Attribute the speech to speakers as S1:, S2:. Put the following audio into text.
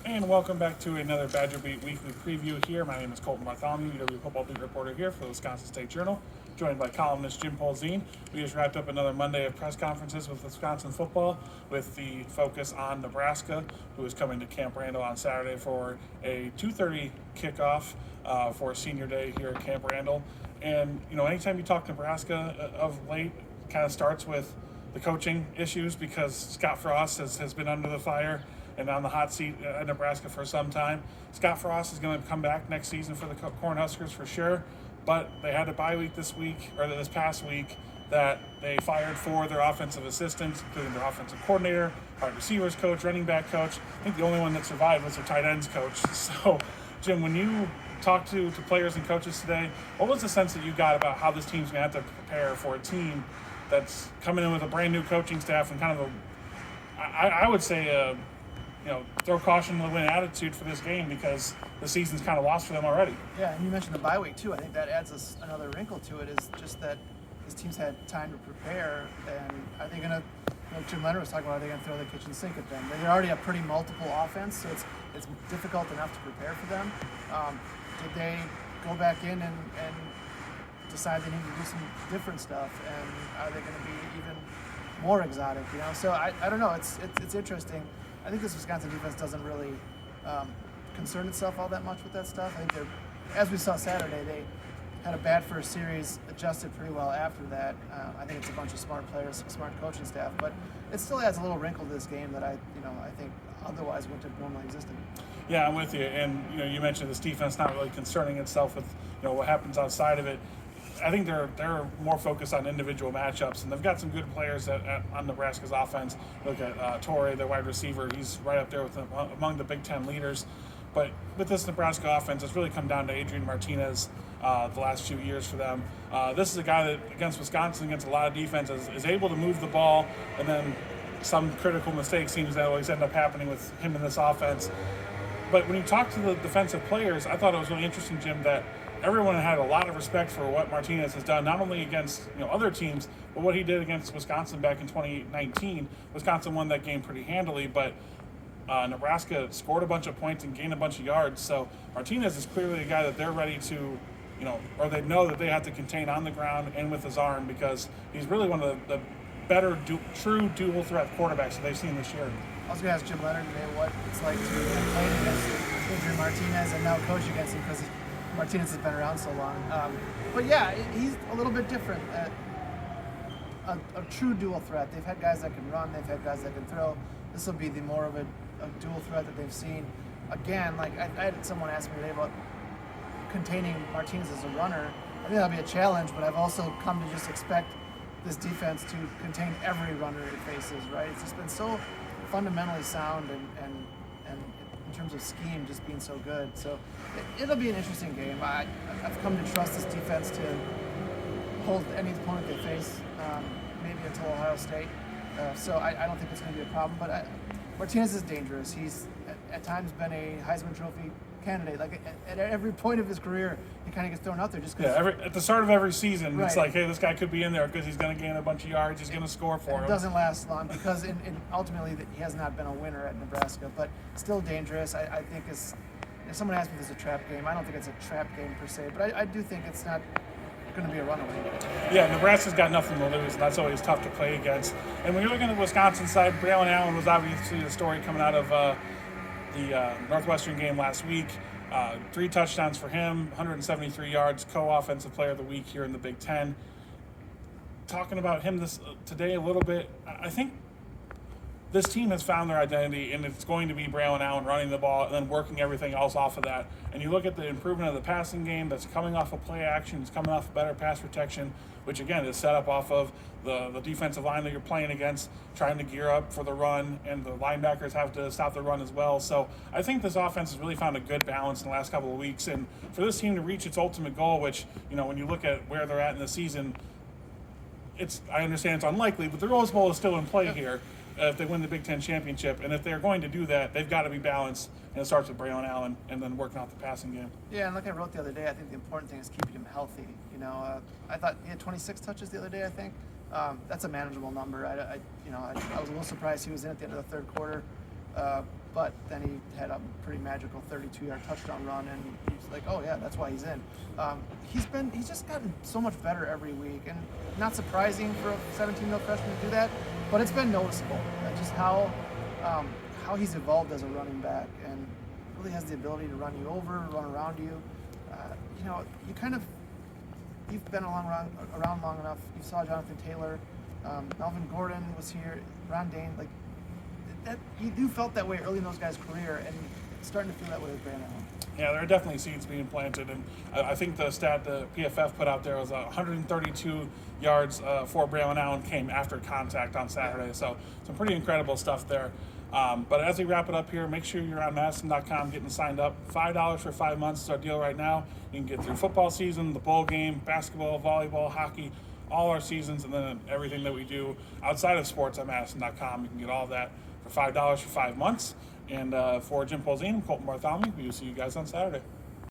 S1: And welcome back to another Badger Beat weekly preview here. My name is Colton Bartholomew, UW football beat reporter here for the Wisconsin State Journal, joined by columnist Jim Polzine. We just wrapped up another Monday of press conferences with Wisconsin football, with the focus on Nebraska, who is coming to Camp Randall on Saturday for a 2:30 kickoff for Senior Day here at Camp Randall. And, anytime you talk Nebraska of late, it kind of starts with the coaching issues because Scott Frost has been under the fire and on the hot seat at Nebraska for some time. Scott Frost is going to come back next season for the Cornhuskers for sure, but they had a bye week this past week that they fired for their offensive assistants, including their offensive coordinator, wide receivers coach, running back coach. I think the only one that survived was their tight ends coach. So, Jim, when you talked to players and coaches today, what was the sense that you got about how this team's going to have to prepare for a team that's coming in with a brand new coaching staff and kind of I would say throw caution to the wind attitude for this game because the season's kind of lost for them already.
S2: Yeah, and you mentioned the bye week too. I think that adds another wrinkle to it, is just that this team's had time to prepare, and are they going to, Jim Leonard was talking about, are they going to throw the kitchen sink at them? They're already a pretty multiple offense, so it's difficult enough to prepare for them. Did they go back in and decide they need to do some different stuff, and are they going to be even more exotic? So I don't know. It's interesting. I think this Wisconsin defense doesn't really concern itself all that much with that stuff. I think as we saw Saturday, they had a bad first series, adjusted pretty well after that. I think it's a bunch of smart players, smart coaching staff, but it still adds a little wrinkle to this game that I think otherwise wouldn't have normally existed.
S1: Yeah, I'm with you. And you mentioned this defense not really concerning itself with what happens outside of it. I think they're more focused on individual matchups, and they've got some good players on Nebraska's offense. Look at Torrey, their wide receiver; he's right up there with them, among the Big Ten leaders. But with this Nebraska offense, it's really come down to Adrian Martinez the last few years for them. This is a guy that, against Wisconsin, against a lot of defenses, is able to move the ball, and then some critical mistakes seems to always end up happening with him in this offense. But when you talk to the defensive players, I thought it was really interesting, Jim, that everyone had a lot of respect for what Martinez has done, not only against other teams, but what he did against Wisconsin back in 2019. Wisconsin won that game pretty handily, but Nebraska scored a bunch of points and gained a bunch of yards. So Martinez is clearly a guy that they're ready to, or they know that they have to contain on the ground and with his arm, because he's really one of the better true dual threat quarterbacks that they've seen this year.
S2: I was going to ask Jim Leonard today what it's like to play against Adrian Martinez and now coach against him, because Martinez has been around so long. But yeah, he's a little bit different. A true dual threat. They've had guys that can run, they've had guys that can throw. This will be the more of a dual threat that they've seen. Again, like I had someone ask me today about containing Martinez as a runner. I think that'll be a challenge, but I've also come to just expect this defense to contain every runner it faces, right? It's just been so fundamentally sound and in terms of scheme, just being so good. So it'll be an interesting game. I've come to trust this defense to hold any opponent they face, maybe until Ohio State. So I don't think it's going to be a problem. But Martinez is dangerous. He's at times been a Heisman Trophy candidate. Like at every point of his career, he kind of gets thrown out there just because.
S1: Yeah, at the start of every season,
S2: right.
S1: It's like, hey, this guy could be in there because he's going to gain a bunch of yards. He's going to score for him.
S2: It doesn't last long because ultimately he has not been a winner at Nebraska, but still dangerous. I think if someone asked me if it's a trap game, I don't think it's a trap game per se, but I do think it's not going to be a runaway.
S1: Yeah, Nebraska's got nothing to lose, and that's always tough to play against. And when you're looking at the Wisconsin side, Braylon Allen was obviously the story coming out of the Northwestern game last week. 3 touchdowns for him, 173 yards, co-offensive player of the week here in the Big Ten. Talking about him today a little bit, I think this team has found their identity, and it's going to be Braylon Allen running the ball and then working everything else off of that. And you look at the improvement of the passing game that's coming off of play action, it's coming off of better pass protection, which again is set up off of the defensive line that you're playing against, trying to gear up for the run, and the linebackers have to stop the run as well. So I think this offense has really found a good balance in the last couple of weeks. And for this team to reach its ultimate goal, which, when you look at where they're at in the season, I understand it's unlikely, but the Rose Bowl is still in play here. If they win the Big Ten championship, and if they're going to do that, they've got to be balanced, and it starts with Braylon Allen and then working out the passing game.
S2: Yeah, and like I wrote the other day, I think the important thing is keeping him healthy. I thought he had 26 touches the other day, I think. That's a manageable number. I was a little surprised he was in at the end of the third quarter. but then he had a pretty magical 32-yard touchdown run, and he's like, oh yeah, that's why he's in. He's just gotten so much better every week, and not surprising for a 17-year-old freshman to do that, but it's been noticeable just how he's evolved as a running back, and really has the ability to run you over, run around you. You've been around long enough. You saw Jonathan Taylor, Melvin Gordon was here, Ron Dane, like that. You felt that way early in those guys' career, and it's starting to feel that way with Brandon Allen.
S1: Yeah, there are definitely seeds being planted, and I think the stat the PFF put out there was 132 yards for Brandon Allen came after contact on Saturday. So some pretty incredible stuff there. But as we wrap it up here, make sure you're on madison.com getting signed up. $5 for 5 months is our deal right now. You can get through football season, the bowl game, basketball, volleyball, hockey, all our seasons, and then everything that we do outside of sports at madison.com. You can get all of that for $5 for 5 months. And for Jim Polzine, Colton Bartholomew, we will see you guys on Saturday.